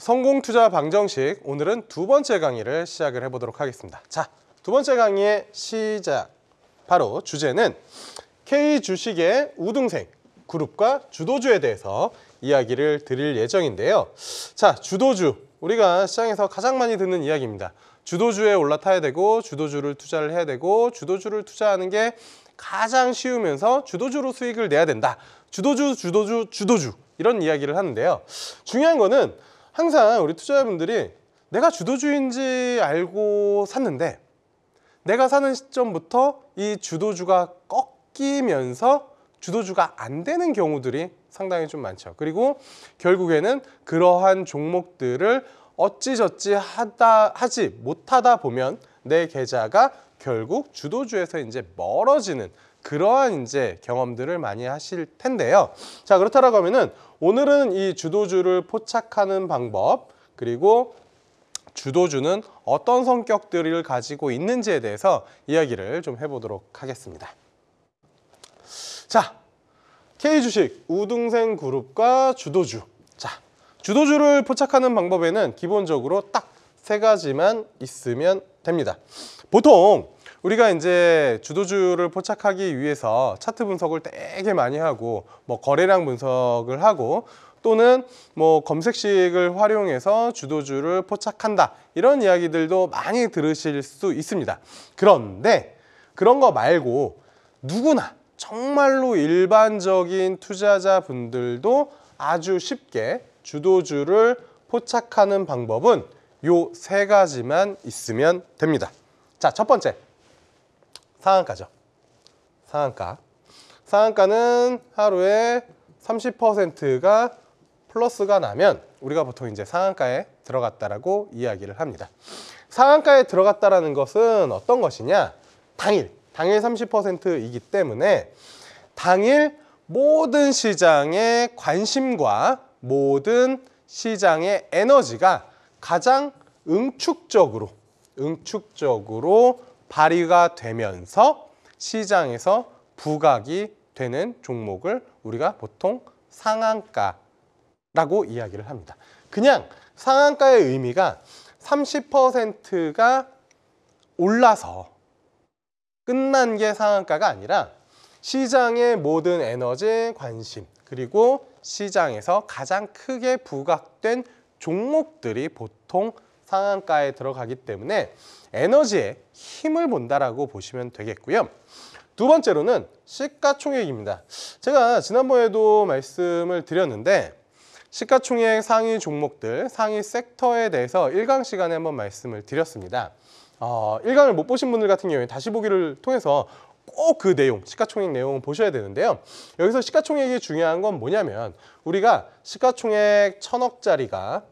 성공 투자 방정식, 오늘은 두 번째 강의를 시작을 해보도록 하겠습니다. 자, 두 번째 강의의 시작. 바로 주제는 K주식의 우등생 그룹과 주도주에 대해서 이야기를 드릴 예정인데요. 자, 주도주, 우리가 시장에서 가장 많이 듣는 이야기입니다. 주도주에 올라타야 되고 주도주를 투자를 해야 되고 주도주를 투자하는 게 가장 쉬우면서 주도주로 수익을 내야 된다. 주도주 이런 이야기를 하는데요. 중요한 거는 항상 우리 투자자분들이 내가 주도주인지 알고 샀는데 내가 사는 시점부터 이 주도주가 꺾이면서 주도주가 안 되는 경우들이 상당히 좀 많죠. 그리고 결국에는 그러한 종목들을 어찌저찌 하지 못하다 보면 내 계좌가 결국 주도주에서 이제 멀어지는 그러한 이제 경험들을 많이 하실 텐데요. 자, 그렇다라고 하면은 오늘은 이 주도주를 포착하는 방법, 그리고 주도주는 어떤 성격들을 가지고 있는지에 대해서 이야기를 좀 해보도록 하겠습니다. 자, K주식 우등생 그룹과 주도주. 자, 주도주를 포착하는 방법에는 기본적으로 딱 세 가지만 있으면 됩니다. 보통 우리가 이제 주도주를 포착하기 위해서 차트 분석을 되게 많이 하고 거래량 분석을 하고 또는 검색식을 활용해서 주도주를 포착한다, 이런 이야기들도 많이 들으실 수 있습니다. 그런데 그런 거 말고 누구나 정말로 일반적인 투자자분들도 아주 쉽게 주도주를 포착하는 방법은 요 세 가지만 있으면 됩니다. 자, 첫 번째, 상한가죠. 상한가는 하루에 30%가 플러스가 나면 우리가 보통 이제 상한가에 들어갔다라고 이야기를 합니다. 상한가에 들어갔다라는 것은 어떤 것이냐? 당일 30%이기 때문에 당일 모든 시장의 관심과 모든 시장의 에너지가 가장 응축적으로 발휘가 되면서 시장에서 부각이 되는 종목을 우리가 보통 상한가라고 이야기를 합니다. 그냥 상한가의 의미가 30%가 올라서 끝난 게 상한가가 아니라 시장의 모든 에너지, 관심, 그리고 시장에서 가장 크게 부각된 종목들이 보통 상한가에 들어가기 때문에 에너지에 힘을 본다라고 보시면 되겠고요. 두 번째로는 시가총액입니다. 제가 지난번에도 말씀을 드렸는데 시가총액 상위 종목들, 상위 섹터에 대해서 1강 시간에 한번 말씀을 드렸습니다. 1강을 못 보신 분들 같은 경우에 다시 보기를 통해서 꼭 그 내용, 시가총액 내용을 보셔야 되는데요. 여기서 시가총액이 중요한 건 뭐냐면 우리가 시가총액 1000억짜리가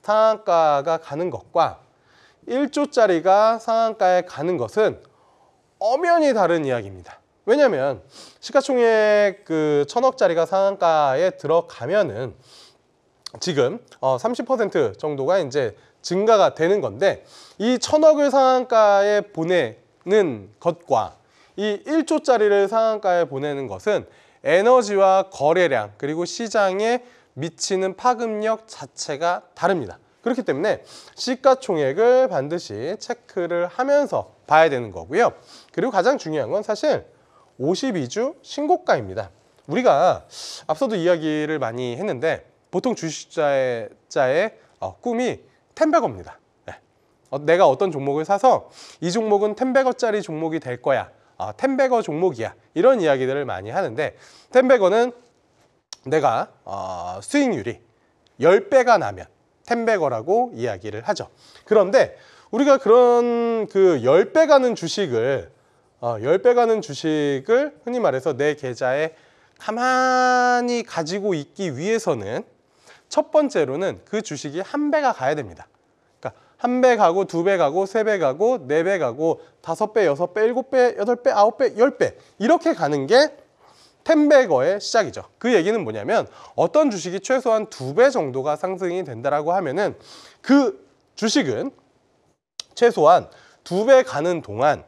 상한가가 가는 것과 1조짜리가 상한가에 가는 것은 엄연히 다른 이야기입니다. 왜냐하면 시가총액 1000억짜리가 상한가에 들어가면은 지금 30% 정도가 이제 증가가 되는 건데, 이 1000억을 상한가에 보내는 것과 이 1조짜리를 상한가에 보내는 것은 에너지와 거래량, 그리고 시장에 미치는 파급력 자체가 다릅니다. 그렇기 때문에 시가총액을 반드시 체크를 하면서 봐야 되는 거고요. 그리고 가장 중요한 건 사실 52주 신고가입니다. 우리가 앞서도 이야기를 많이 했는데 보통 주식자의 꿈이 10배거입니다. 내가 어떤 종목을 사서 이 종목은 10배거짜리 종목이 될 거야, 10배거 종목이야, 이런 이야기들을 많이 하는데 10배거는 내가 수익률이 10배가 나면 10배거라고 이야기를 하죠. 그런데 우리가 그런 10배 가는 주식을 흔히 말해서 내 계좌에 가만히 가지고 있기 위해서는 첫 번째로는 그 주식이 1배가 가야 됩니다. 그러니까 1배 가고 2배 가고 3배 가고 4배 가고 5배, 6배, 7배, 8배, 9배, 10배 이렇게 가는 게 10배거의 시작이죠. 그 얘기는 뭐냐면 어떤 주식이 최소한 2배 정도가 상승이 된다라고 하면은 그 주식은 최소한 2배 가는 동안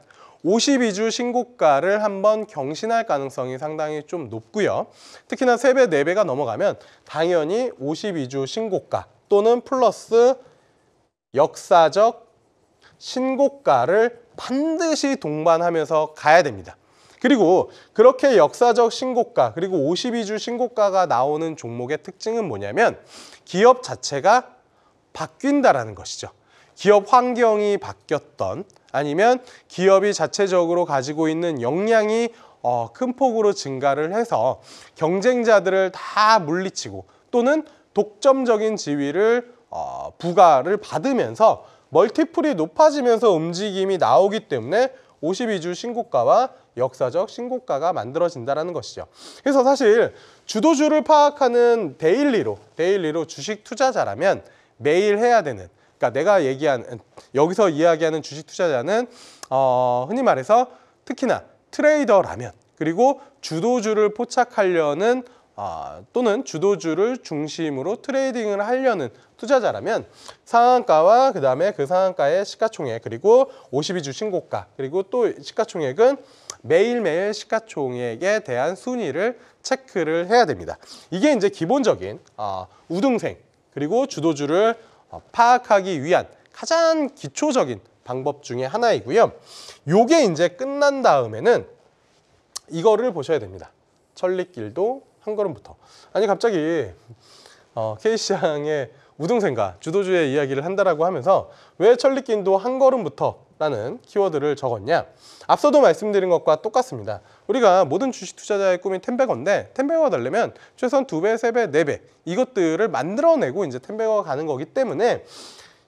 52주 신고가를 한번 경신할 가능성이 상당히 좀 높고요. 특히나 3배, 4배가 넘어가면 당연히 52주 신고가, 또는 플러스 역사적 신고가를 반드시 동반하면서 가야 됩니다. 그리고 그렇게 역사적 신고가 그리고 52주 신고가가 나오는 종목의 특징은 뭐냐면 기업 자체가 바뀐다라는 것이죠. 기업 환경이 바뀌었던 아니면 기업이 자체적으로 가지고 있는 역량이 큰 폭으로 증가를 해서 경쟁자들을 다 물리치고 또는 독점적인 지위를 부과를 받으면서 멀티플이 높아지면서 움직임이 나오기 때문에 52주 신고가와 역사적 신고가가 만들어진다는 것이죠. 그래서 사실 주도주를 파악하는 데일리로 주식 투자자라면 매일 해야 되는, 그러니까 내가 얘기하는 여기서 이야기하는 주식 투자자는 흔히 말해서 특히나 트레이더라면 그리고 주도주를 포착하려는 또는 주도주를 중심으로 트레이딩을 하려는 투자자라면 상한가와 그 다음에 그 상한가의 시가총액 그리고 52주 신고가 그리고 또 시가총액은 매일매일 시가총액에 대한 순위를 체크를 해야 됩니다. 이게 이제 기본적인 우등생 그리고 주도주를 파악하기 위한 가장 기초적인 방법 중에 하나이고요. 요게 이제 끝난 다음에는 이거를 보셔야 됩니다. 천리길도 한 걸음부터. 아니 갑자기 K시장의 우등생과 주도주의 이야기를 한다라고 하면서 왜 천리길도 한 걸음부터 라는 키워드를 적었냐. 앞서도 말씀드린 것과 똑같습니다. 우리가 모든 주식 투자자의 꿈이 10배거인데 10배가 되려면 최소한 2배, 3배, 4배 이것들을 만들어내고 이제 10배가 가는 거기 때문에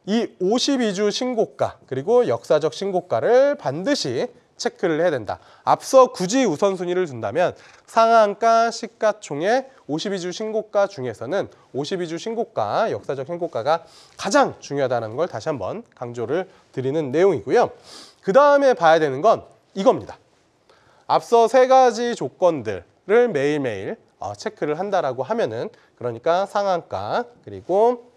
이 52주 신고가 그리고 역사적 신고가를 반드시 체크를 해야 된다. 앞서 굳이 우선순위를 둔다면 상한가, 시가총액, 52주 신고가 중에서는 52주 신고가, 역사적 신고가가 가장 중요하다는 걸 다시 한번 강조를 드리는 내용이고요. 그 다음에 봐야 되는 건 이겁니다. 앞서 세 가지 조건들을 매일매일 체크를 한다라고 하면은 그러니까 상한가, 그리고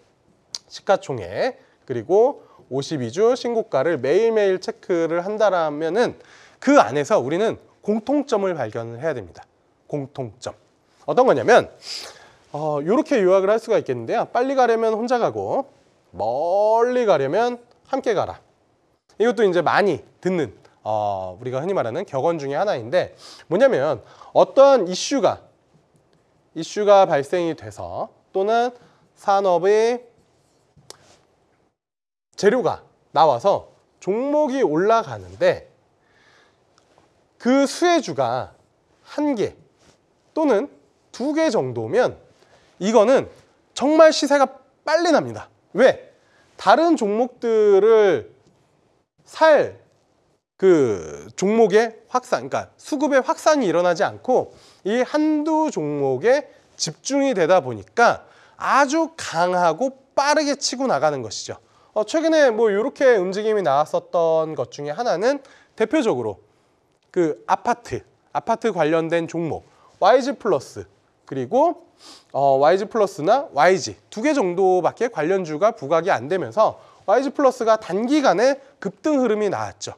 시가총액, 그리고 52주 신고가를 매일매일 체크를 한다라면은 그 안에서 우리는 공통점을 발견을 해야 됩니다. 공통점. 어떤 거냐면 이렇게 요약을 할 수가 있겠는데요. 빨리 가려면 혼자 가고 멀리 가려면 함께 가라. 이것도 이제 많이 듣는 우리가 흔히 말하는 격언 중에 하나인데 뭐냐면 어떠한 이슈가 발생이 돼서 또는 산업의 재료가 나와서 종목이 올라가는데 그 수혜주가 1개 또는 2개 정도면 이거는 정말 시세가 빨리 납니다. 왜? 다른 종목들을 살 그 종목의 확산, 그러니까 수급의 확산이 일어나지 않고 이 한두 종목에 집중이 되다 보니까 아주 강하고 빠르게 치고 나가는 것이죠. 최근에 뭐 이렇게 움직임이 나왔었던 것 중에 하나는 대표적으로 그 아파트 관련된 종목 YG 플러스 그리고 YG 플러스나 YG 2개 정도밖에 관련주가 부각이 안 되면서 YG 플러스가 단기간에 급등 흐름이 나왔죠.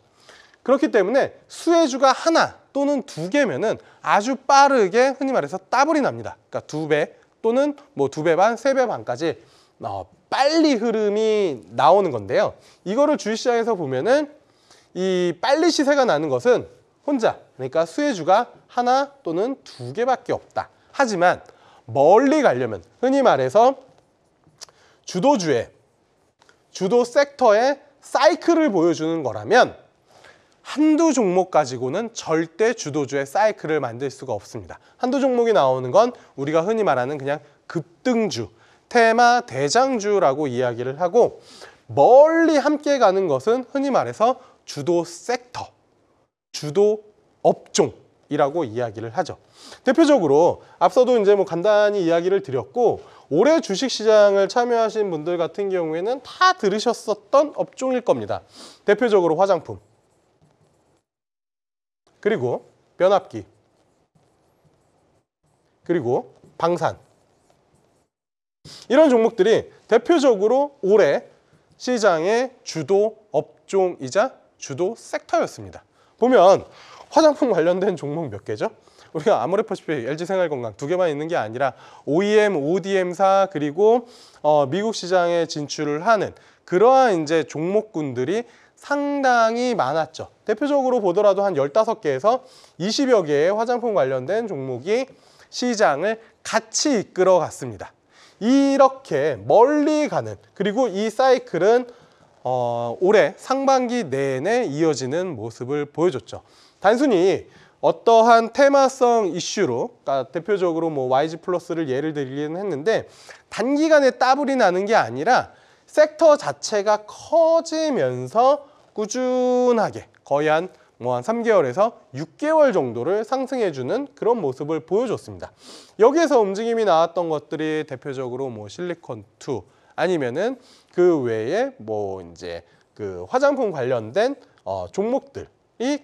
그렇기 때문에 수혜주가 하나 또는 2개면은 아주 빠르게 흔히 말해서 따블이 납니다. 그러니까 2배 또는 뭐 2배 반, 3배 반까지 빨리 흐름이 나오는 건데요. 이거를 주식시장에서 보면은 이 빨리 시세가 나는 것은 혼자, 그러니까 수혜주가 하나 또는 2개밖에 없다. 하지만 멀리 가려면 흔히 말해서 주도 섹터의 사이클을 보여주는 거라면 한두 종목 가지고는 절대 주도주의 사이클을 만들 수가 없습니다. 한두 종목이 나오는 건 우리가 흔히 말하는 그냥 급등주, 테마 대장주라고 이야기를 하고 멀리 함께 가는 것은 흔히 말해서 주도 섹터, 주도 업종이라고 이야기를 하죠. 대표적으로 앞서도 이제 뭐 간단히 이야기를 드렸고 올해 주식시장을 참여하신 분들 같은 경우에는 다 들으셨었던 업종일 겁니다. 대표적으로 화장품, 그리고 변압기, 그리고 방산. 이런 종목들이 대표적으로 올해 시장의 주도 업종이자 주도 섹터였습니다. 보면 화장품 관련된 종목 몇 개죠? 우리가 아모레퍼시픽, LG생활건강 두 개만 있는 게 아니라 OEM, ODM사 그리고 미국 시장에 진출을 하는 그러한 이제 종목군들이 상당히 많았죠. 대표적으로 보더라도 한 15개에서 20여 개의 화장품 관련된 종목이 시장을 같이 이끌어 갔습니다. 이렇게 멀리 가는, 그리고 이 사이클은 올해 상반기 내내 이어지는 모습을 보여줬죠. 단순히 어떠한 테마성 이슈로, 그러니까 대표적으로 뭐 YG 플러스를 예를 들기는 했는데 단기간에 따블이 나는 게 아니라 섹터 자체가 커지면서 꾸준하게 거의 한 3개월에서 6개월 정도를 상승해주는 그런 모습을 보여줬습니다. 여기에서 움직임이 나왔던 것들이 대표적으로 뭐 실리콘2 아니면은 그 외에 뭐 이제 그 화장품 관련된 종목들이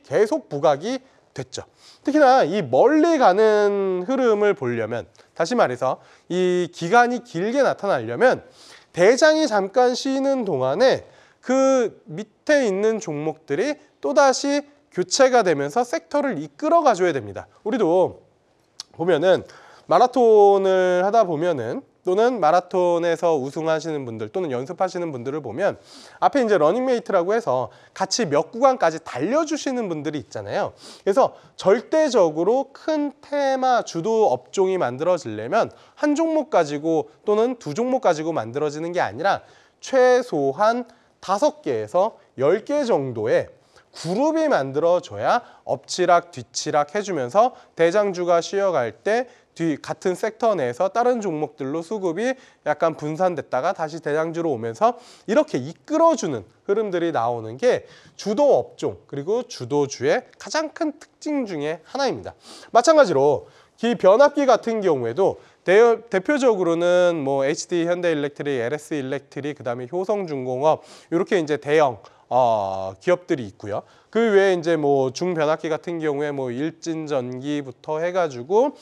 계속 부각이 됐죠. 특히나 이 멀리 가는 흐름을 보려면, 다시 말해서 이 기간이 길게 나타나려면 대장이 잠깐 쉬는 동안에 그 밑에 있는 종목들이 또다시 교체가 되면서 섹터를 이끌어 가줘야 됩니다. 우리도 보면은 마라톤을 하다 보면은, 또는 마라톤에서 우승하시는 분들 또는 연습하시는 분들을 보면 앞에 이제 러닝메이트라고 해서 같이 몇 구간까지 달려주시는 분들이 있잖아요. 그래서 절대적으로 큰 테마 주도 업종이 만들어지려면 한 종목 가지고 또는 두 종목 가지고 만들어지는 게 아니라 최소한 5개에서 10개 정도의 그룹이 만들어져야 엎치락 뒤치락 해주면서 대장주가 쉬어갈 때 같은 섹터 내에서 다른 종목들로 수급이 약간 분산됐다가 다시 대장주로 오면서 이렇게 이끌어주는 흐름들이 나오는 게 주도 업종 그리고 주도주의 가장 큰 특징 중에 하나입니다. 마찬가지로 이 변압기 같은 경우에도 대표적으로는 뭐 HD 현대일렉트릭, LS 일렉트릭, 그다음에 효성중공업 이렇게 이제 대형 기업들이 있고요. 그 외에 이제 뭐 중변압기 같은 경우에 뭐 일진전기부터 해가지고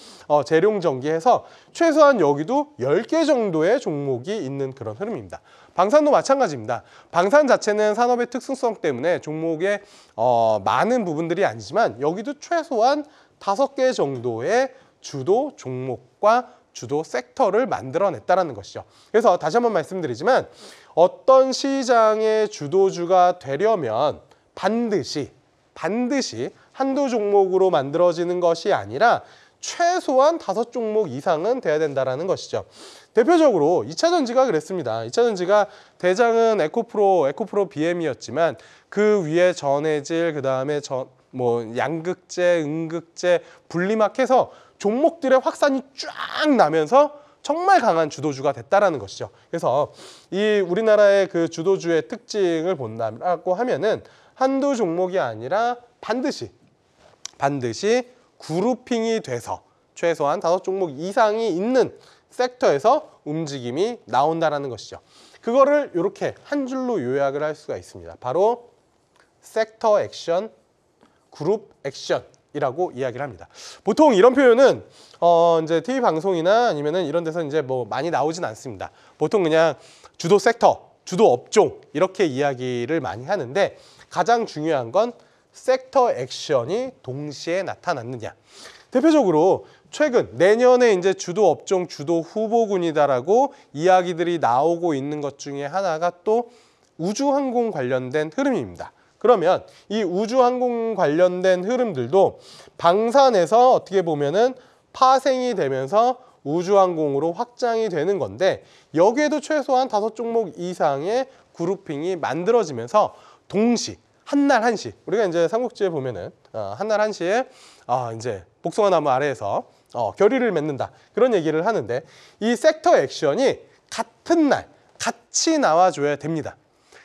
재룡전기 해서 최소한 여기도 10개 정도의 종목이 있는 그런 흐름입니다. 방산도 마찬가지입니다. 방산 자체는 산업의 특수성 때문에 종목의 많은 부분들이 아니지만 여기도 최소한 5개 정도의 주도 종목과 주도 섹터를 만들어냈다는 것이죠. 그래서 다시 한번 말씀드리지만 어떤 시장의 주도주가 되려면 반드시 한두 종목으로 만들어지는 것이 아니라 최소한 5종목 이상은 돼야 된다는 것이죠. 대표적으로 2차전지가 그랬습니다. 2차전지가 대장은 에코프로 BM이었지만 그 위에 전해질, 그 다음에 양극재, 음극재, 분리막 해서 종목들의 확산이 쫙 나면서 정말 강한 주도주가 됐다라는 것이죠. 그래서 이 우리나라의 그 주도주의 특징을 본다고 하면은 한두 종목이 아니라 반드시 그룹핑이 돼서 최소한 5종목 이상이 있는 섹터에서 움직임이 나온다라는 것이죠. 그거를 이렇게 한 줄로 요약을 할 수가 있습니다. 바로 섹터 액션, 그룹 액션이라고 이야기를 합니다. 보통 이런 표현은 이제 TV 방송이나 아니면은 이런 데서 이제 뭐 많이 나오진 않습니다. 보통 그냥 주도 섹터, 주도 업종 이렇게 이야기를 많이 하는데 가장 중요한 건 섹터 액션이 동시에 나타났느냐. 대표적으로 최근 내년에 이제 주도 업종, 주도 후보군이다라고 이야기들이 나오고 있는 것 중에 하나가 또 우주항공 관련된 흐름입니다. 그러면 이 우주항공 관련된 흐름들도 방산에서 어떻게 보면은 파생이 되면서 우주항공으로 확장이 되는 건데 여기에도 최소한 5종목 이상의 그룹핑이 만들어지면서 동시 한날 한시, 우리가 이제 삼국지에 보면은 한날 한시에 이제 복숭아나무 아래에서 결의를 맺는다 그런 얘기를 하는데 이 섹터 액션이 같은 날 같이 나와줘야 됩니다.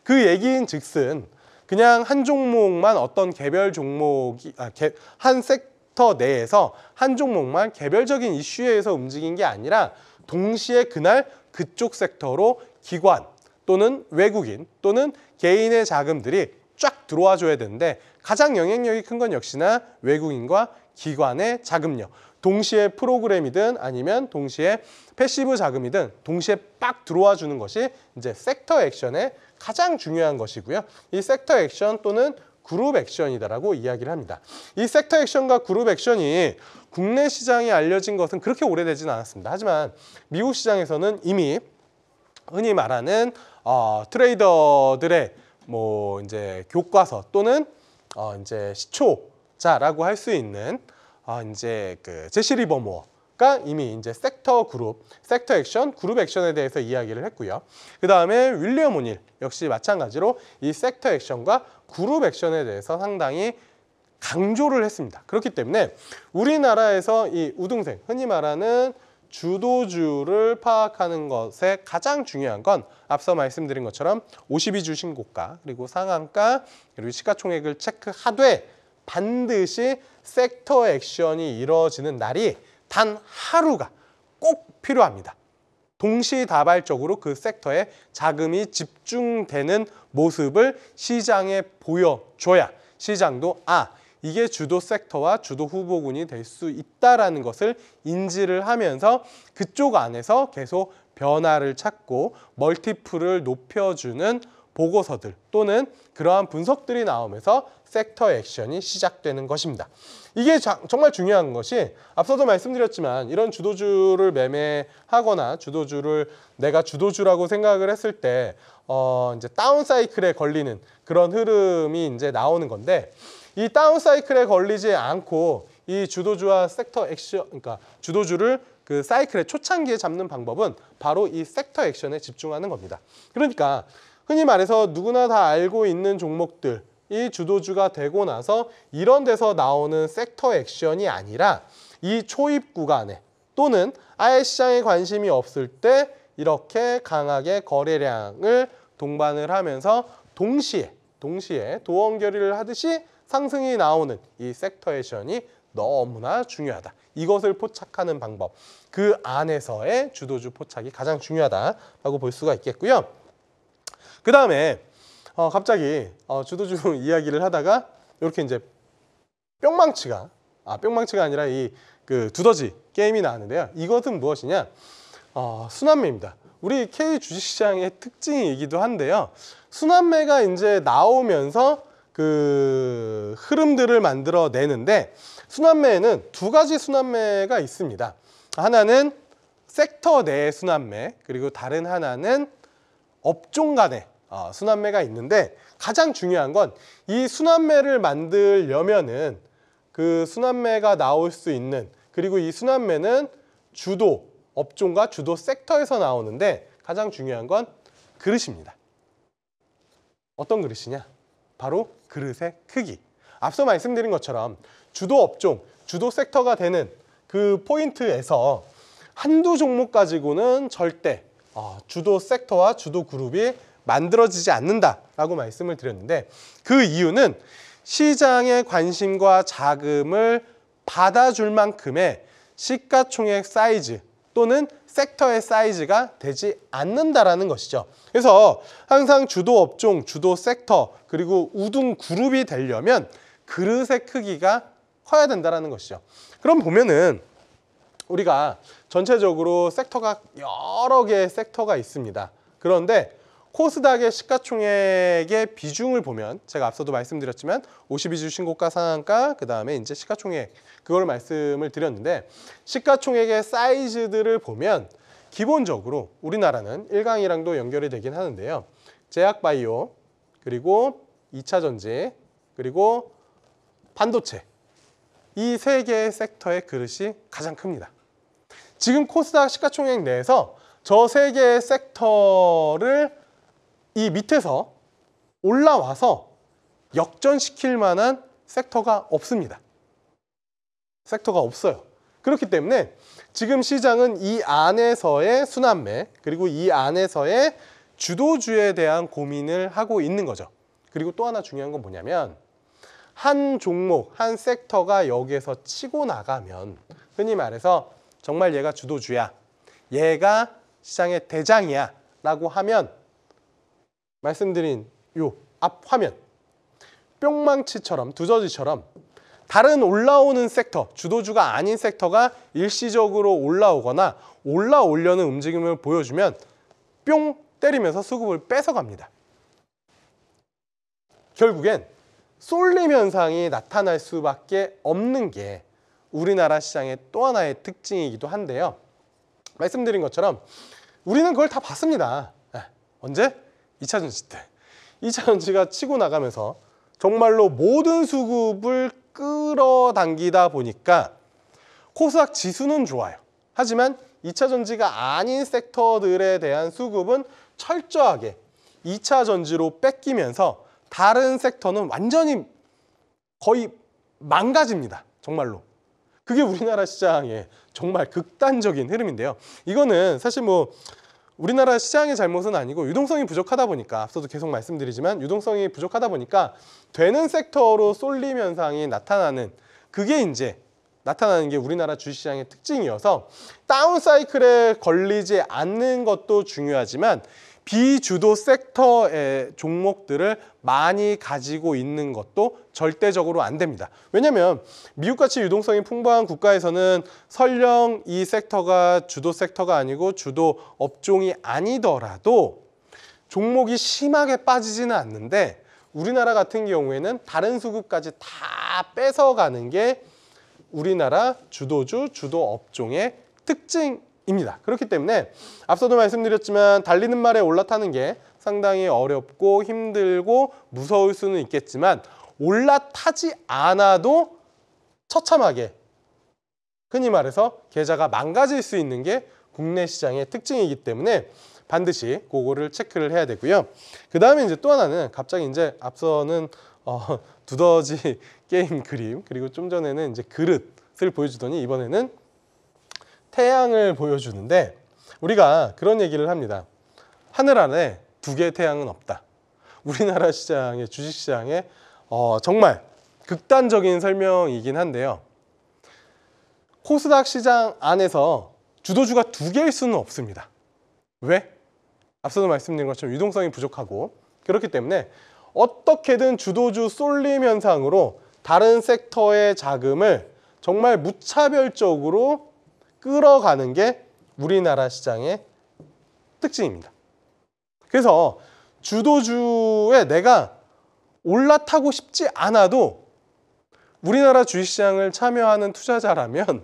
그 얘기인 즉슨 그냥 한 종목만 어떤 개별 종목이 한 섹터 내에서 한 종목만 개별적인 이슈에 의해서 움직인 게 아니라 동시에 그날 그쪽 섹터로 기관 또는 외국인 또는 개인의 자금들이 쫙 들어와 줘야 되는데 가장 영향력이 큰 건 역시나 외국인과 기관의 자금력. 동시에 프로그램이든 아니면 동시에 패시브 자금이든 동시에 빡 들어와 주는 것이 이제 섹터 액션의 가장 중요한 것이고요. 이 섹터 액션 또는 그룹 액션이다라고 이야기를 합니다. 이 섹터 액션과 그룹 액션이 국내 시장에 알려진 것은 그렇게 오래되지는 않았습니다. 하지만 미국 시장에서는 이미 흔히 말하는 트레이더들의 뭐 이제 교과서 또는 이제 시초자라고 할 수 있는 이제 그 제시 리버모어가 이미 이제 섹터 그룹, 섹터 액션, 그룹 액션에 대해서 이야기를 했고요. 그 다음에 윌리엄 오닐 역시 마찬가지로 이 섹터 액션과 그룹 액션에 대해서 상당히 강조를 했습니다. 그렇기 때문에 우리나라에서 이 우등생, 흔히 말하는 주도주를 파악하는 것에 가장 중요한 건 앞서 말씀드린 것처럼 52주 신고가, 그리고 상한가, 그리고 시가총액을 체크하되 반드시 섹터 액션이 이루어지는 날이 단 하루가 꼭 필요합니다. 동시다발적으로 그 섹터에 자금이 집중되는 모습을 시장에 보여줘야 시장도 이게 주도 섹터와 주도 후보군이 될 수 있다라는 것을 인지를 하면서 그쪽 안에서 계속 변화를 찾고 멀티플을 높여주는 보고서들 또는 그러한 분석들이 나오면서 섹터 액션이 시작되는 것입니다. 이게 정말 중요한 것이 앞서도 말씀드렸지만 이런 주도주를 매매하거나 주도주를 내가 주도주라고 생각을 했을 때 이제 다운 사이클에 걸리는 그런 흐름이 이제 나오는 건데 이 다운 사이클에 걸리지 않고 이 주도주와 섹터 액션, 그러니까 주도주를 그 사이클의 초창기에 잡는 방법은 바로 이 섹터 액션에 집중하는 겁니다. 그러니까 흔히 말해서 누구나 다 알고 있는 종목들, 이 주도주가 되고 나서 이런 데서 나오는 섹터 액션이 아니라 이 초입 구간에 또는 아예 시장에 관심이 없을 때 이렇게 강하게 거래량을 동반을 하면서 동시에 도원결의를 하듯이 상승이 나오는 이 섹터 액션이 너무나 중요하다. 이것을 포착하는 방법, 그 안에서의 주도주 포착이 가장 중요하다라고 볼 수가 있겠고요. 그 다음에 갑자기 주도주 이야기를 하다가 이렇게 이제 뿅망치가 아니라 이 그 두더지 게임이 나왔는데요. 이것은 무엇이냐? 순환매입니다. 우리 K 주식시장의 특징이기도 한데요. 순환매가 이제 나오면서 그 흐름들을 만들어내는데 순환매에는 두 가지 순환매가 있습니다. 하나는 섹터 내의 순환매, 그리고 다른 하나는 업종 간의 순환매가 있는데 가장 중요한 건 이 순환매를 만들려면은 그 순환매가 나올 수 있는, 그리고 이 순환매는 주도 업종과 주도 섹터에서 나오는데 가장 중요한 건 그릇입니다. 어떤 그릇이냐? 바로 그릇의 크기. 앞서 말씀드린 것처럼 주도 업종, 주도 섹터가 되는 그 포인트에서 한두 종목 가지고는 절대 주도 섹터와 주도 그룹이 만들어지지 않는다라고 말씀을 드렸는데 그 이유는 시장의 관심과 자금을 받아줄 만큼의 시가총액 사이즈 또는 섹터의 사이즈가 되지 않는다라는 것이죠. 그래서 항상 주도 업종, 주도 섹터, 그리고 우등 그룹이 되려면 그릇의 크기가 커야 된다는 것이죠. 그럼 보면은 우리가 전체적으로 섹터가 여러 개의 섹터가 있습니다. 그런데 코스닥의 시가총액의 비중을 보면 제가 앞서도 말씀드렸지만 52주 신고가 상한가, 그 다음에 이제 시가총액, 그걸 말씀을 드렸는데 시가총액의 사이즈들을 보면 기본적으로 우리나라는 1강이랑도 연결이 되긴 하는데요. 제약바이오, 그리고 2차전지, 그리고 반도체, 이 세 개의 섹터의 그릇이 가장 큽니다. 지금 코스닥 시가총액 내에서 저 세 개의 섹터를 이 밑에서 올라와서 역전시킬 만한 섹터가 없습니다. 섹터가 없어요. 그렇기 때문에 지금 시장은 이 안에서의 순환매, 그리고 이 안에서의 주도주에 대한 고민을 하고 있는 거죠. 그리고 또 하나 중요한 건 뭐냐면 한 종목, 한 섹터가 여기에서 치고 나가면 흔히 말해서 정말 얘가 주도주야, 얘가 시장의 대장이야 라고 하면 말씀드린 요 앞 화면 뿅망치처럼 두더지처럼 다른 올라오는 섹터, 주도주가 아닌 섹터가 일시적으로 올라오거나 올라오려는 움직임을 보여주면 뿅 때리면서 수급을 뺏어갑니다. 결국엔 쏠림 현상이 나타날 수밖에 없는 게 우리나라 시장의 또 하나의 특징이기도 한데요. 말씀드린 것처럼 우리는 그걸 다 봤습니다. 언제? 2차 전지 때. 2차 전지가 치고 나가면서 정말로 모든 수급을 끌어당기다 보니까 코스닥 지수는 좋아요. 하지만 2차 전지가 아닌 섹터들에 대한 수급은 철저하게 2차 전지로 뺏기면서 다른 섹터는 완전히 거의 망가집니다. 정말로. 그게 우리나라 시장의 정말 극단적인 흐름인데요. 이거는 사실 뭐 우리나라 시장의 잘못은 아니고 유동성이 부족하다 보니까, 앞서도 계속 말씀드리지만 유동성이 부족하다 보니까 되는 섹터로 쏠림 현상이 나타나는, 그게 이제 나타나는 게 우리나라 주식시장의 특징이어서 다운 사이클에 걸리지 않는 것도 중요하지만 비주도 섹터의 종목들을 많이 가지고 있는 것도 절대적으로 안 됩니다. 왜냐하면 미국같이 유동성이 풍부한 국가에서는 설령 이 섹터가 주도 섹터가 아니고 주도 업종이 아니더라도 종목이 심하게 빠지지는 않는데, 우리나라 같은 경우에는 다른 수급까지 다 뺏어가는 게 우리나라 주도주, 주도 업종의 특징입니다. 그렇기 때문에 앞서도 말씀드렸지만 달리는 말에 올라타는 게 상당히 어렵고 힘들고 무서울 수는 있겠지만 올라타지 않아도 처참하게, 흔히 말해서 계좌가 망가질 수 있는 게 국내 시장의 특징이기 때문에 반드시 그거를 체크를 해야 되고요. 그 다음에 이제 또 하나는, 갑자기 이제 앞서는 두더지 게임 그림, 그리고 좀 전에는 이제 그릇을 보여주더니 이번에는 태양을 보여주는데, 우리가 그런 얘기를 합니다. 하늘 안에 두 개의 태양은 없다. 우리나라 시장의, 주식시장의 정말 극단적인 설명이긴 한데요. 코스닥 시장 안에서 주도주가 두 개일 수는 없습니다. 왜? 앞서도 말씀드린 것처럼 유동성이 부족하고, 그렇기 때문에 어떻게든 주도주 쏠림 현상으로 다른 섹터의 자금을 정말 무차별적으로 끌어가는 게 우리나라 시장의 특징입니다. 그래서 주도주에 내가 올라타고 싶지 않아도 우리나라 주식시장을 참여하는 투자자라면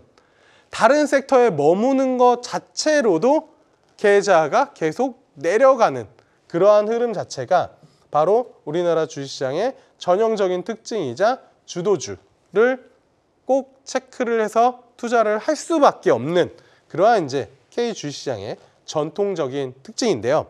다른 섹터에 머무는 것 자체로도 계좌가 계속 내려가는 그러한 흐름 자체가 바로 우리나라 주식시장의 전형적인 특징이자 주도주를 꼭 체크를 해서 투자를 할 수밖에 없는 그러한 이제 K 주식시장의 전통적인 특징인데요.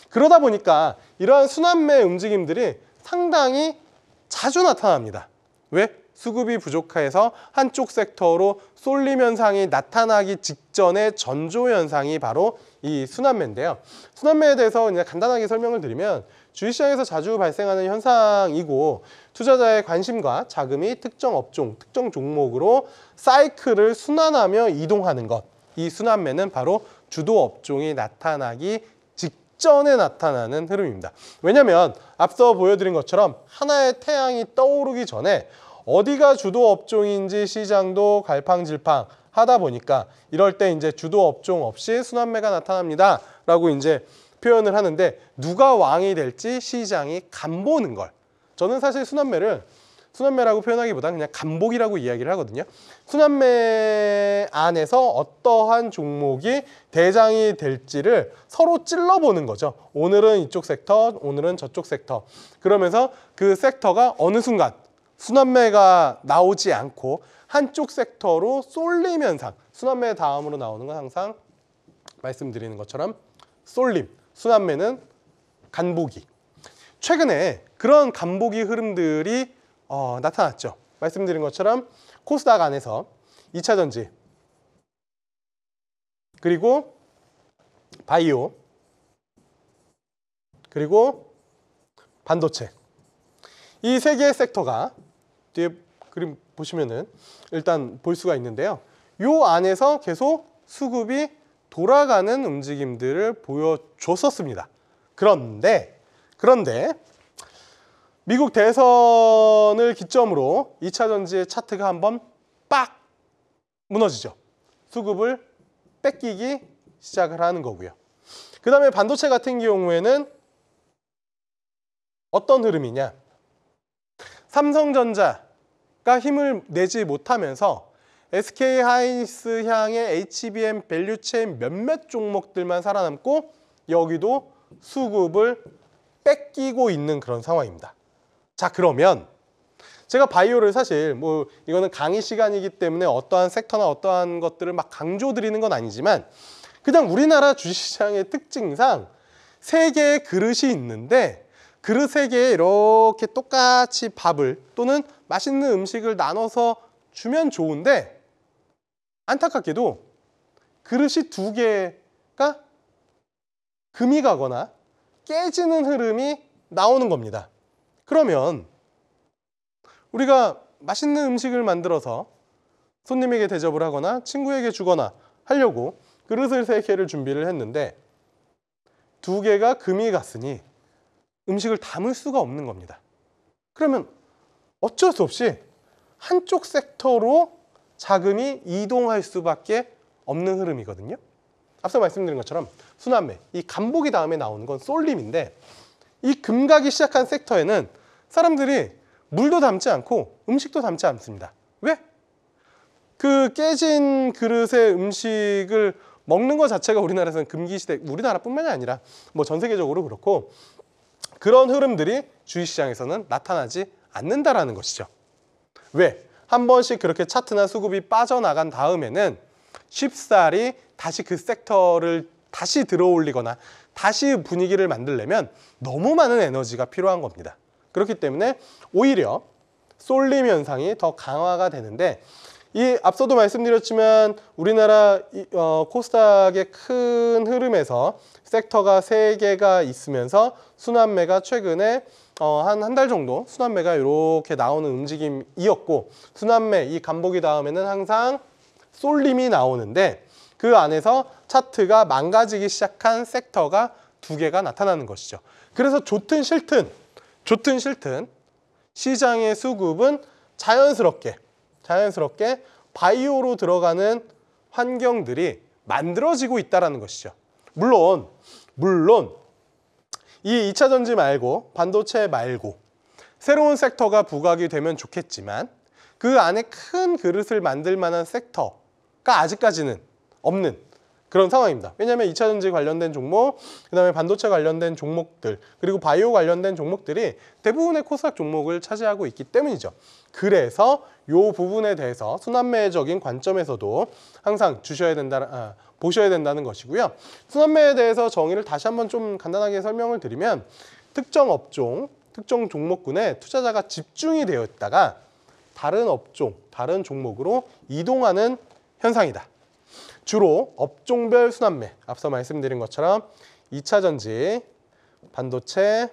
그러다 보니까 이러한 순환매 움직임들이 상당히 자주 나타납니다. 왜? 수급이 부족해서 한쪽 섹터로 쏠림 현상이 나타나기 직전의 전조 현상이 바로 이 순환매인데요. 순환매에 대해서 그냥 간단하게 설명을 드리면 주식시장에서 자주 발생하는 현상이고, 투자자의 관심과 자금이 특정 업종, 특정 종목으로 사이클을 순환하며 이동하는 것, 이 순환매는 바로 주도 업종이 나타나기 직전에 나타나는 흐름입니다. 왜냐하면 앞서 보여드린 것처럼 하나의 태양이 떠오르기 전에 어디가 주도 업종인지 시장도 갈팡질팡 하다 보니까 이럴 때 이제 주도 업종 없이 순환매가 나타납니다 라고 이제 표현을 하는데, 누가 왕이 될지 시장이 간보는 걸, 저는 사실 순환매라고 표현하기보다는 그냥 간보기라고 이야기를 하거든요. 순환매 안에서 어떠한 종목이 대장이 될지를 서로 찔러보는 거죠. 오늘은 이쪽 섹터, 오늘은 저쪽 섹터. 그러면서 그 섹터가 어느 순간 순환매가 나오지 않고 한쪽 섹터로 쏠림 현상, 순환매 다음으로 나오는 건 항상 말씀드리는 것처럼 쏠림, 순환매는 간보기. 최근에 그런 간보기 흐름들이 나타났죠. 말씀드린 것처럼 코스닥 안에서 2차 전지, 그리고 바이오, 그리고 반도체, 이 세 개의 섹터가 뒤에 그림 보시면은 일단 볼 수가 있는데요. 요 안에서 계속 수급이 돌아가는 움직임들을 보여줬었습니다. 그런데 미국 대선을 기점으로 2차 전지의 차트가 한번 빡 무너지죠. 수급을 뺏기기 시작을 하는 거고요. 그 다음에 반도체 같은 경우에는 어떤 흐름이냐? 삼성전자가 힘을 내지 못하면서 SK하이닉스 향의 HBM 밸류체인 몇몇 종목들만 살아남고 여기도 수급을 뺏기고 있는 그런 상황입니다. 자, 그러면 제가 바이오를 사실 뭐 이거는 강의 시간이기 때문에 어떠한 섹터나 어떠한 것들을 막 강조드리는 건 아니지만 그냥 우리나라 주식시장의 특징상 세 개의 그릇이 있는데 그릇 세 개에 이렇게 똑같이 밥을 또는 맛있는 음식을 나눠서 주면 좋은데 안타깝게도 그릇이 두 개가 금이 가거나 깨지는 흐름이 나오는 겁니다. 그러면 우리가 맛있는 음식을 만들어서 손님에게 대접을 하거나 친구에게 주거나 하려고 그릇을 세 개를 준비를 했는데 두 개가 금이 갔으니 음식을 담을 수가 없는 겁니다. 그러면 어쩔 수 없이 한쪽 섹터로 자금이 이동할 수밖에 없는 흐름이거든요. 앞서 말씀드린 것처럼 순환매, 이 간보기 다음에 나오는 건 쏠림인데 이 금 가기 시작한 섹터에는 사람들이 물도 담지 않고 음식도 담지 않습니다. 왜? 그 깨진 그릇의 음식을 먹는 것 자체가 우리나라에서는 금기시대, 우리나라뿐만이 아니라 뭐 전 세계적으로 그렇고 그런 흐름들이 주식시장에서는 나타나지 않는다라는 것이죠. 왜? 한 번씩 그렇게 차트나 수급이 빠져나간 다음에는 쉽사리 다시 그 섹터를 다시 들어올리거나 다시 분위기를 만들려면 너무 많은 에너지가 필요한 겁니다. 그렇기 때문에 오히려 쏠림 현상이 더 강화가 되는데 이 앞서도 말씀드렸지만 우리나라 코스닥의 큰 흐름에서 섹터가 3개가 있으면서 순환매가 최근에 한 달 정도 순환매가 이렇게 나오는 움직임이었고 순환매 이 간보기 다음에는 항상 쏠림이 나오는데 그 안에서 차트가 망가지기 시작한 섹터가 2개가 나타나는 것이죠. 그래서 좋든 싫든 시장의 수급은 자연스럽게 바이오로 들어가는 환경들이 만들어지고 있다는 것이죠. 물론 이 2차 전지 말고 반도체 말고 새로운 섹터가 부각이 되면 좋겠지만 그 안에 큰 그릇을 만들 만한 섹터가 아직까지는 없는 그런 상황입니다. 왜냐하면 2차 전지 관련된 종목, 그 다음에 반도체 관련된 종목들, 그리고 바이오 관련된 종목들이 대부분의 코스닥 종목을 차지하고 있기 때문이죠. 그래서 이 부분에 대해서 순환매적인 관점에서도 항상 보셔야 된다는 것이고요. 순환매에 대해서 정의를 다시 한번 좀 간단하게 설명을 드리면 특정 업종, 특정 종목군에 투자자가 집중이 되어 있다가 다른 업종, 다른 종목으로 이동하는 현상이다. 주로 업종별 순환매, 앞서 말씀드린 것처럼 2차 전지, 반도체,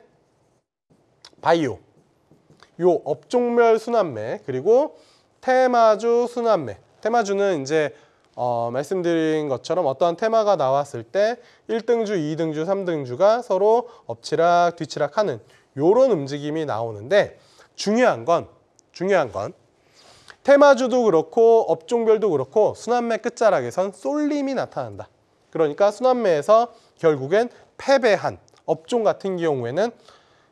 바이오, 요 업종별 순환매, 그리고 테마주 순환매. 테마주는 이제 말씀드린 것처럼 어떠한 테마가 나왔을 때 1등주, 2등주, 3등주가 서로 엎치락 뒤치락 하는 요런 움직임이 나오는데 중요한 건 테마주도 그렇고 업종별도 그렇고 순환매 끝자락에선 쏠림이 나타난다. 그러니까 순환매에서 결국엔 패배한 업종 같은 경우에는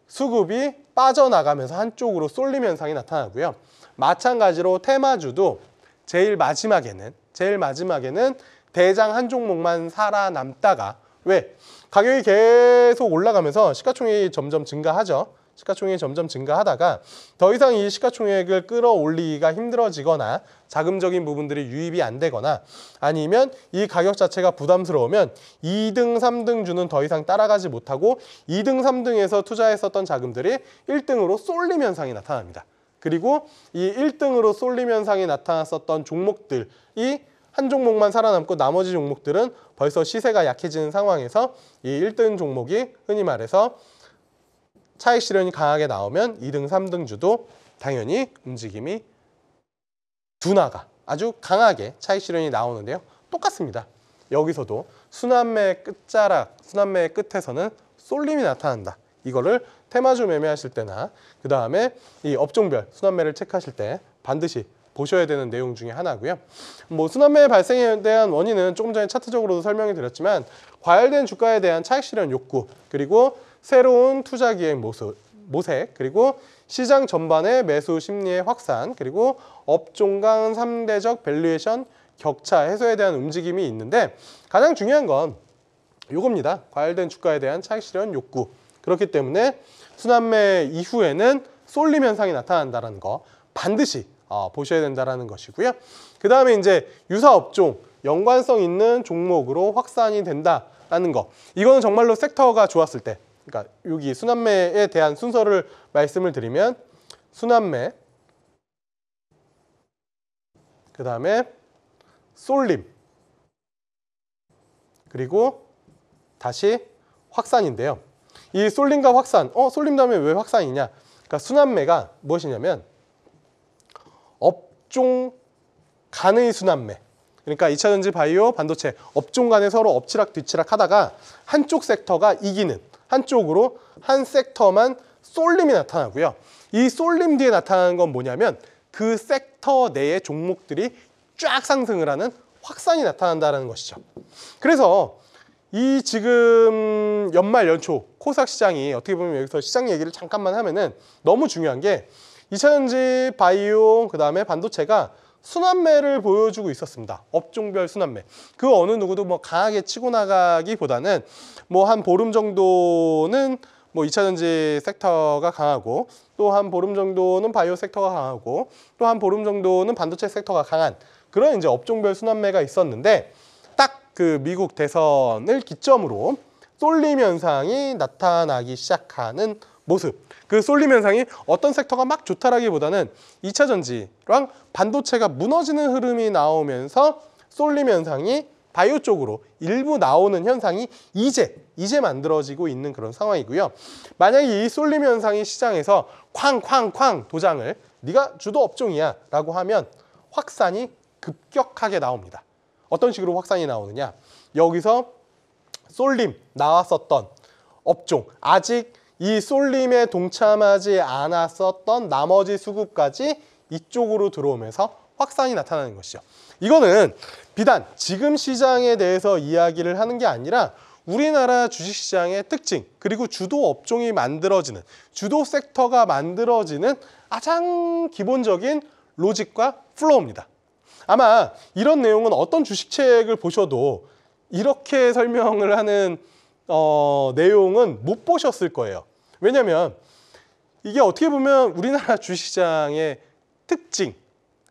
수급이 빠져나가면서 한쪽으로 쏠림 현상이 나타나고요. 마찬가지로 테마주도 제일 마지막에는 대장 한 종목만 살아남다가 왜? 가격이 계속 올라가면서 시가총액이 점점 증가하죠. 시가총액이 점점 증가하다가 더 이상 이 시가총액을 끌어올리기가 힘들어지거나 자금적인 부분들이 유입이 안 되거나 아니면 이 가격 자체가 부담스러우면 2등, 3등주는 더 이상 따라가지 못하고 2등, 3등에서 투자했었던 자금들이 1등으로 쏠림 현상이 나타납니다. 그리고 이 1등으로 쏠림 현상이 나타났었던 종목들이 한 종목만 살아남고 나머지 종목들은 벌써 시세가 약해지는 상황에서 이 1등 종목이 흔히 말해서 차익 실현이 강하게 나오면 2등, 3등주도 당연히 움직임이 둔화가 아주 강하게 차익 실현이 나오는데요. 똑같습니다. 여기서도 순환매의 끝자락, 순환매의 끝에서는 쏠림이 나타난다. 이거를 테마주 매매하실 때나 그 다음에 이 업종별 순환매를 체크하실 때 반드시 보셔야 되는 내용 중에 하나고요. 뭐 순환매 발생에 대한 원인은 조금 전에 차트적으로도 설명해 드렸지만 과열된 주가에 대한 차익 실현 욕구 그리고 새로운 투자 기획 모습, 모색, 그리고 시장 전반의 매수 심리의 확산, 그리고 업종 간 3대적 밸류에이션 격차 해소에 대한 움직임이 있는데 가장 중요한 건 이겁니다. 과열된 주가에 대한 차익 실현 욕구. 그렇기 때문에 순환매 이후에는 쏠림 현상이 나타난다는 거 반드시 보셔야 된다는 것이고요. 그 다음에 이제 유사 업종, 연관성 있는 종목으로 확산이 된다라는 거. 이거는 정말로 섹터가 좋았을 때, 그러니까 여기 순환매에 대한 순서를 말씀을 드리면 순환매, 그 다음에 쏠림, 그리고 다시 확산인데요. 이 쏠림과 확산, 쏠림 다음에 왜 확산이냐? 그러니까 순환매가 무엇이냐면 업종 간의 순환매. 그러니까 2차전지, 바이오, 반도체 업종 간에 서로 엎치락 뒤치락 하다가 한쪽 섹터가 이기는, 한쪽으로 한 섹터만 쏠림이 나타나고요. 이 쏠림 뒤에 나타나는 건 뭐냐면 그 섹터 내의 종목들이 쫙 상승을 하는 확산이 나타난다는 것이죠. 그래서 이 지금 연말 연초 코스닥 시장이 어떻게 보면 여기서 시장 얘기를 잠깐만 하면은 너무 중요한 게 2차전지, 바이오, 그 다음에 반도체가 순환매를 보여주고 있었습니다. 업종별 순환매. 그 어느 누구도 뭐 강하게 치고 나가기보다는 뭐 한 보름 정도는 뭐 2차전지 섹터가 강하고 또 한 보름 정도는 바이오 섹터가 강하고 또 한 보름 정도는 반도체 섹터가 강한 그런 이제 업종별 순환매가 있었는데 딱 그 미국 대선을 기점으로 쏠림 현상이 나타나기 시작하는 모습. 그 쏠림 현상이 어떤 섹터가 막 좋다라기보다는 2차전지랑 반도체가 무너지는 흐름이 나오면서 쏠림 현상이 바이오 쪽으로 일부 나오는 현상이 이제 만들어지고 있는 그런 상황이고요. 만약에 이 쏠림 현상이 시장에서 쾅쾅쾅 도장을 네가 주도 업종이야 라고 하면 확산이 급격하게 나옵니다. 어떤 식으로 확산이 나오느냐? 여기서 쏠림 나왔었던 업종, 아직 이 쏠림에 동참하지 않았었던 나머지 수급까지 이쪽으로 들어오면서 확산이 나타나는 것이죠. 이거는 비단 지금 시장에 대해서 이야기를 하는 게 아니라 우리나라 주식시장의 특징, 그리고 주도 업종이 만들어지는, 주도 섹터가 만들어지는 가장 기본적인 로직과 플로우입니다. 아마 이런 내용은 어떤 주식책을 보셔도 이렇게 설명을 하는 내용은 못 보셨을 거예요. 왜냐하면 이게 어떻게 보면 우리나라 주식시장의 특징,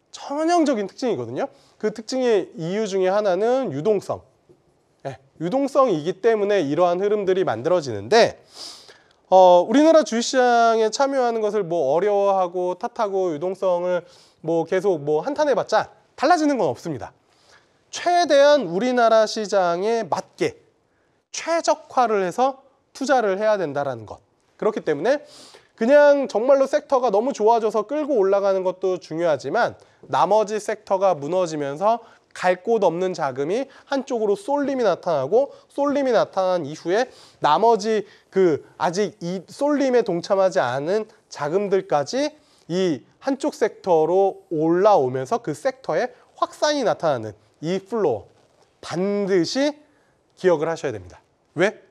전형적인 특징이거든요. 그 특징의 이유 중에 하나는 유동성. 유동성이기 때문에 이러한 흐름들이 만들어지는데 우리나라 주식시장에 참여하는 것을 뭐 어려워하고 탓하고 유동성을 뭐 계속 뭐 한탄해봤자 달라지는 건 없습니다. 최대한 우리나라 시장에 맞게 최적화를 해서 투자를 해야 된다는 것. 그렇기 때문에 그냥 정말로 섹터가 너무 좋아져서 끌고 올라가는 것도 중요하지만 나머지 섹터가 무너지면서 갈 곳 없는 자금이 한쪽으로 쏠림이 나타나고 쏠림이 나타난 이후에 나머지 그 아직 이 쏠림에 동참하지 않은 자금들까지 이 한쪽 섹터로 올라오면서 그 섹터에 확산이 나타나는 이 플로어 반드시 기억을 하셔야 됩니다. 왜?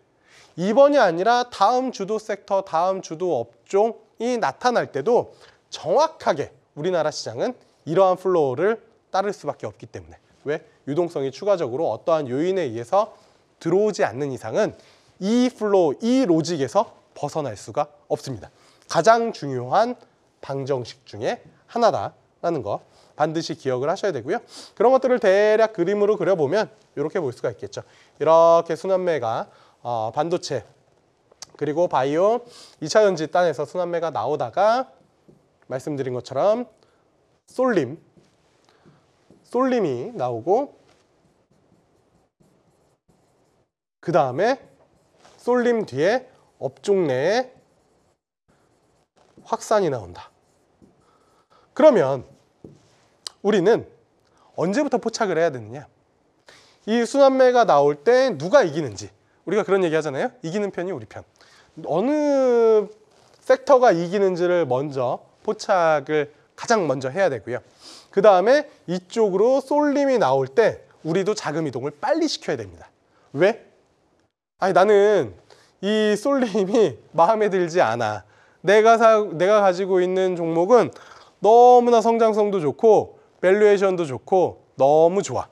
이번이 아니라 다음 주도 섹터, 다음 주도 업종이 나타날 때도 정확하게 우리나라 시장은 이러한 플로어를 따를 수밖에 없기 때문에. 왜? 유동성이 추가적으로 어떠한 요인에 의해서 들어오지 않는 이상은 이 플로우, 이 로직에서 벗어날 수가 없습니다. 가장 중요한 방정식 중에 하나다라는 거 반드시 기억을 하셔야 되고요. 그런 것들을 대략 그림으로 그려보면 이렇게 볼 수가 있겠죠. 이렇게 순환매가 반도체 그리고 바이오 2차전지 단에서 순환매가 나오다가 말씀드린 것처럼 쏠림이 나오고 그 다음에 쏠림 뒤에 업종 내에 확산이 나온다. 그러면 우리는 언제부터 포착을 해야 되느냐? 이 순환매가 나올 때 누가 이기는지 우리가 그런 얘기 하잖아요. 이기는 편이 우리 편. 어느 섹터가 이기는지를 먼저 포착을 가장 먼저 해야 되고요. 그 다음에 이쪽으로 쏠림이 나올 때 우리도 자금 이동을 빨리 시켜야 됩니다. 왜? 아니 나는 이 쏠림이 마음에 들지 않아. 내가 가지고 있는 종목은 너무나 성장성도 좋고 밸류에이션도 좋고 너무 좋아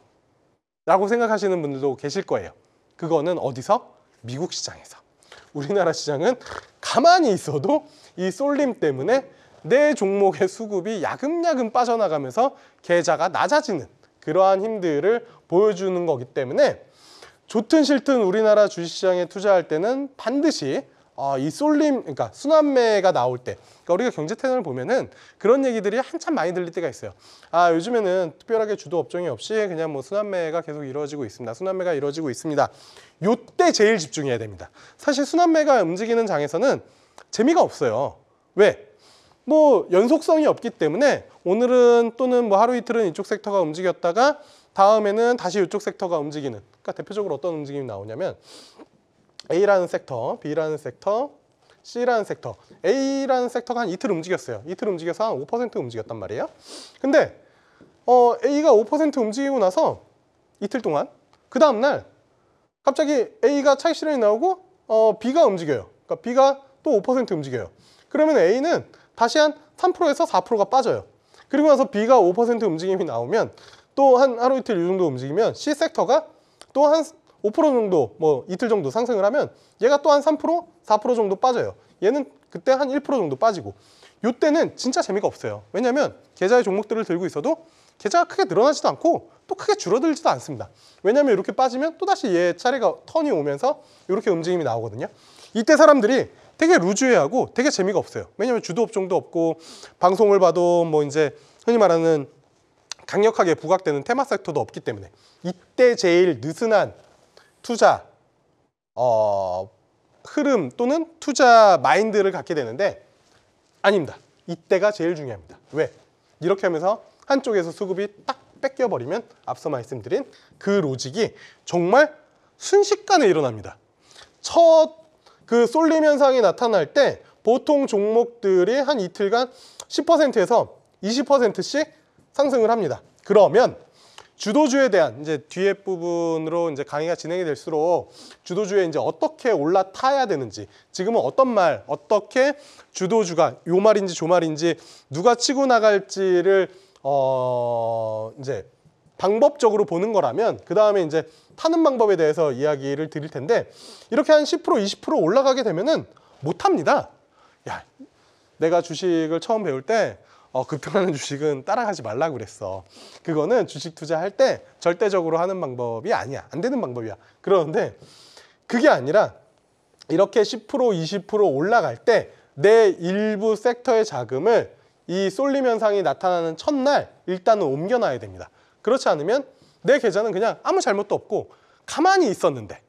라고 생각하시는 분들도 계실 거예요. 그거는 어디서? 미국 시장에서. 우리나라 시장은 가만히 있어도 이 쏠림 때문에 내 종목의 수급이 야금야금 빠져나가면서 계좌가 낮아지는 그러한 힘들을 보여주는 거기 때문에 좋든 싫든 우리나라 주식시장에 투자할 때는 반드시 이 쏠림, 그러니까 순환매가 나올 때, 그러니까 우리가 경제 채널을 보면은 그런 얘기들이 한참 많이 들릴 때가 있어요. 요즘에는 특별하게 주도 업종이 없이 그냥 뭐 순환매가 계속 이루어지고 있습니다. 순환매가 이루어지고 있습니다. 요때 제일 집중해야 됩니다. 사실 순환매가 움직이는 장에서는 재미가 없어요. 왜? 뭐 연속성이 없기 때문에 오늘은 또는 뭐 하루 이틀은 이쪽 섹터가 움직였다가 다음에는 다시 이쪽 섹터가 움직이는, 그러니까 대표적으로 어떤 움직임이 나오냐면 A라는 섹터, B라는 섹터, C라는 섹터. A라는 섹터가 한 이틀 움직였어요. 이틀 움직여서 한 5% 움직였단 말이에요. 근데 A가 5% 움직이고 나서 이틀 동안 그 다음날 갑자기 A가 차익 실현이 나오고 B가 움직여요. 그러니까 B가 또 5% 움직여요. 그러면 A는 다시 한 3%에서 4%가 빠져요. 그리고 나서 B가 5% 움직임이 나오면 또 한 하루 이틀 이 정도 움직이면 C 섹터가 또 한 5% 정도, 뭐 이틀 정도 상승을 하면 얘가 또 한 3%, 4% 정도 빠져요. 얘는 그때 한 1% 정도 빠지고. 이때는 진짜 재미가 없어요. 왜냐하면 계좌의 종목들을 들고 있어도 계좌가 크게 늘어나지도 않고 또 크게 줄어들지도 않습니다. 왜냐하면 이렇게 빠지면 또다시 얘 차례가 턴이 오면서 이렇게 움직임이 나오거든요. 이때 사람들이 되게 루즈해하고 되게 재미가 없어요. 왜냐하면 주도 업종도 없고 방송을 봐도 뭐 이제 흔히 말하는 강력하게 부각되는 테마 섹터도 없기 때문에 이때 제일 느슨한 투자 흐름 또는 투자 마인드를 갖게 되는데 아닙니다. 이때가 제일 중요합니다. 왜? 이렇게 하면서 한쪽에서 수급이 딱 뺏겨버리면 앞서 말씀드린 그 로직이 정말 순식간에 일어납니다. 첫 그 쏠림 현상이 나타날 때 보통 종목들이 한 이틀간 10%에서 20%씩 상승을 합니다. 그러면 주도주에 대한 이제 뒤에 부분으로 이제 강의가 진행이 될수록 주도주에 이제 어떻게 올라타야 되는지, 지금은 어떤 말, 어떻게 주도주가 요 말인지 저 말인지 누가 치고 나갈지를 이제 방법적으로 보는 거라면 그 다음에 이제 타는 방법에 대해서 이야기를 드릴 텐데 이렇게 한 10% 20% 올라가게 되면은 못 합니다. 야, 내가 주식을 처음 배울 때 급등하는 주식은 따라가지 말라고 그랬어. 그거는 주식 투자할 때 절대적으로 하는 방법이 아니야. 안 되는 방법이야. 그러는데 그게 아니라 이렇게 10% 20% 올라갈 때 내 일부 섹터의 자금을 이 쏠림 현상이 나타나는 첫날 일단은 옮겨놔야 됩니다. 그렇지 않으면 내 계좌는 그냥 아무 잘못도 없고 가만히 있었는데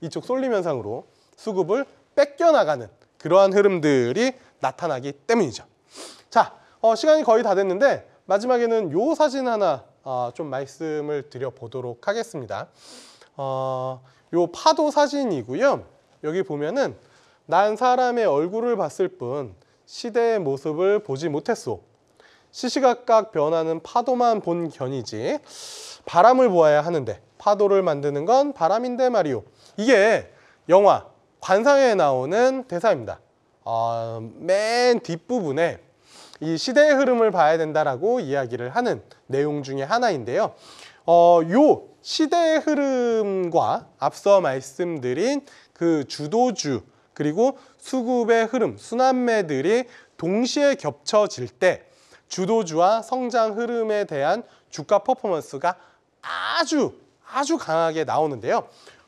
이쪽 쏠림 현상으로 수급을 뺏겨나가는 그러한 흐름들이 나타나기 때문이죠. 자, 시간이 거의 다 됐는데 마지막에는 요 사진 하나 좀 말씀을 드려보도록 하겠습니다. 요 파도 사진이고요. 여기 보면은 난 사람의 얼굴을 봤을 뿐 시대의 모습을 보지 못했소. 시시각각 변하는 파도만 본 견이지 바람을 보아야 하는데 파도를 만드는 건 바람인데 말이오. 이게 영화 관상에 나오는 대사입니다. 맨 뒷부분에 이 시대의 흐름을 봐야 된다라고 이야기를 하는 내용 중에 하나인데요. 요 시대의 흐름과 앞서 말씀드린 그 주도주 그리고 수급의 흐름, 순환매들이 동시에 겹쳐질 때 주도주와 성장 흐름에 대한 주가 퍼포먼스가 아주 강하게 나오는데요.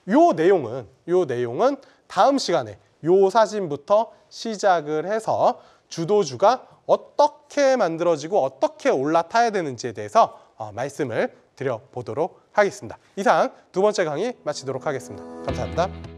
요 내용은 다음 시간에 요 사진부터 시작을 해서 주도주가 어떻게 만들어지고 어떻게 올라타야 되는지에 대해서 말씀을 드려보도록 하겠습니다. 이상 두 번째 강의 마치도록 하겠습니다. 감사합니다.